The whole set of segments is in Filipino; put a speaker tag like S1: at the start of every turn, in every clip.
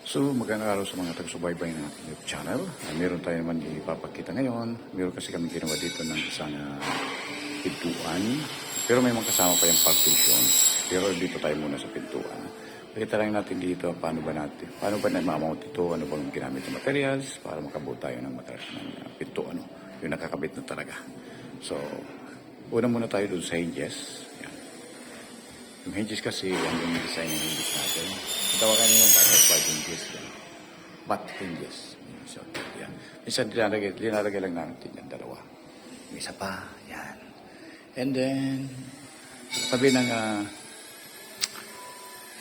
S1: So, magandang araw sa mga taga-subaybay ng ating YouTube channel. Meron tayo naman ipapakita ngayon. Meron kasi kami ginawa dito ng isang pintuan. Pero may mga kasama pa yung partition. Pero dito tayo muna sa pintuan. Pakita lang natin dito paano ba na-mount ito, ano bang ginamit ng materials para makabuo tayo ng pintuan. Yung nakakabit na talaga. So, una muna tayo doon sa hinges. Yan. Yung hinges kasi, yan yung design ng hinges natin. Tawagan niyo yung butterfly hinges. Yan. Butt hinges. So, yan. Minsan linalagay lang natin yung dalawa. May isa pa. Yan. And then, tabi ng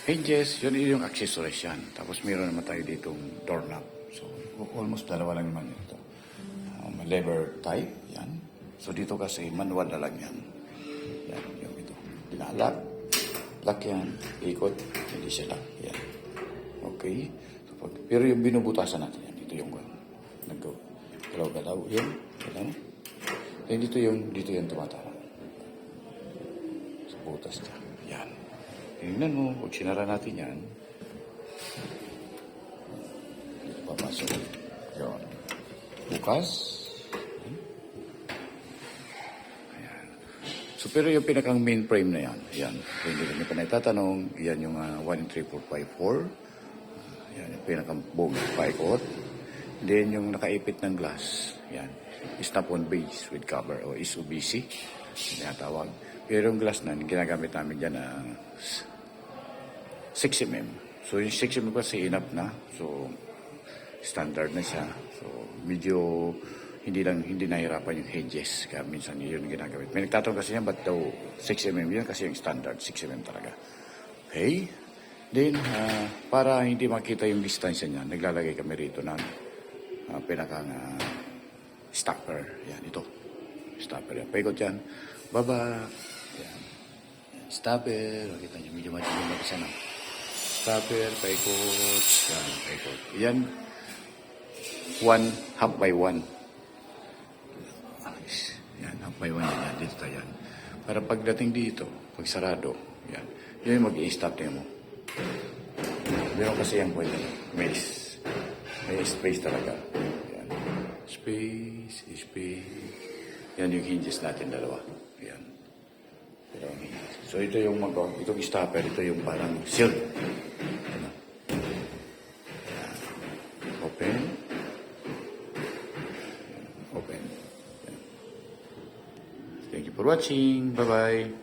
S1: hinges, yun yung accessories yan. Tapos meron naman tayo ditong doorknob. So, almost dalawa lang naman ito. Lever type. Yan. So, dito kasi manual na lang yan. Yan, yung ito. Dinalak. Lock yan. Ikot. Hindi siya lock. Yan. Okay. So, pero yung binubutasan natin yan. Ito yung nag-galaw-galaw. Yan. Yan. Then dito yung tumatama. Sa butas niya. Yan. Tingnan mo. Pag sinara natin yan. Dito papasok. Yan. Bukas. So, pero yung pinakang main frame na yan, hindi kami pa naitatanong, yan yung 1-in-3-4-5-4, yan yung pinakang buong paikot. Then yung nakaipit ng glass, yan, snap-on base with cover o SOBC, tinatawag. Pero yung glass na, ginagamit namin dyan 6mm. So yung 6mm kasi enough na, so standard na siya. So medyo hindi nahirapan yung hinges. Kaya minsan yun yung ginagamit. May nagtatanong kasi yan, ba't daw 6mm yun? Kasi yung standard, 6mm talaga. Okay? Then, para hindi makita yung distansya niya, naglalagay kami rito ng pinakang stopper. Yan, ito. Stopper yan. Paikot yan. Baba. Yan. Stopper. Makita niyo, medyo mag-isa na. Stopper, paikot. Yan, paikot. Yan. 1/2 by 1. Yan, half by 1 yan. Dito tayo yan. Para pagdating dito, pag sarado, yan. Yun yung mag-i-stop niya mo. Meron kasi yung pwede. May space talaga. Yan. Space. Yan yung hinges natin, dalawa. Yan. So ito yung itong stopper, ito yung parang shield. Yan. Open. Open. Thank you for watching. Bye-bye.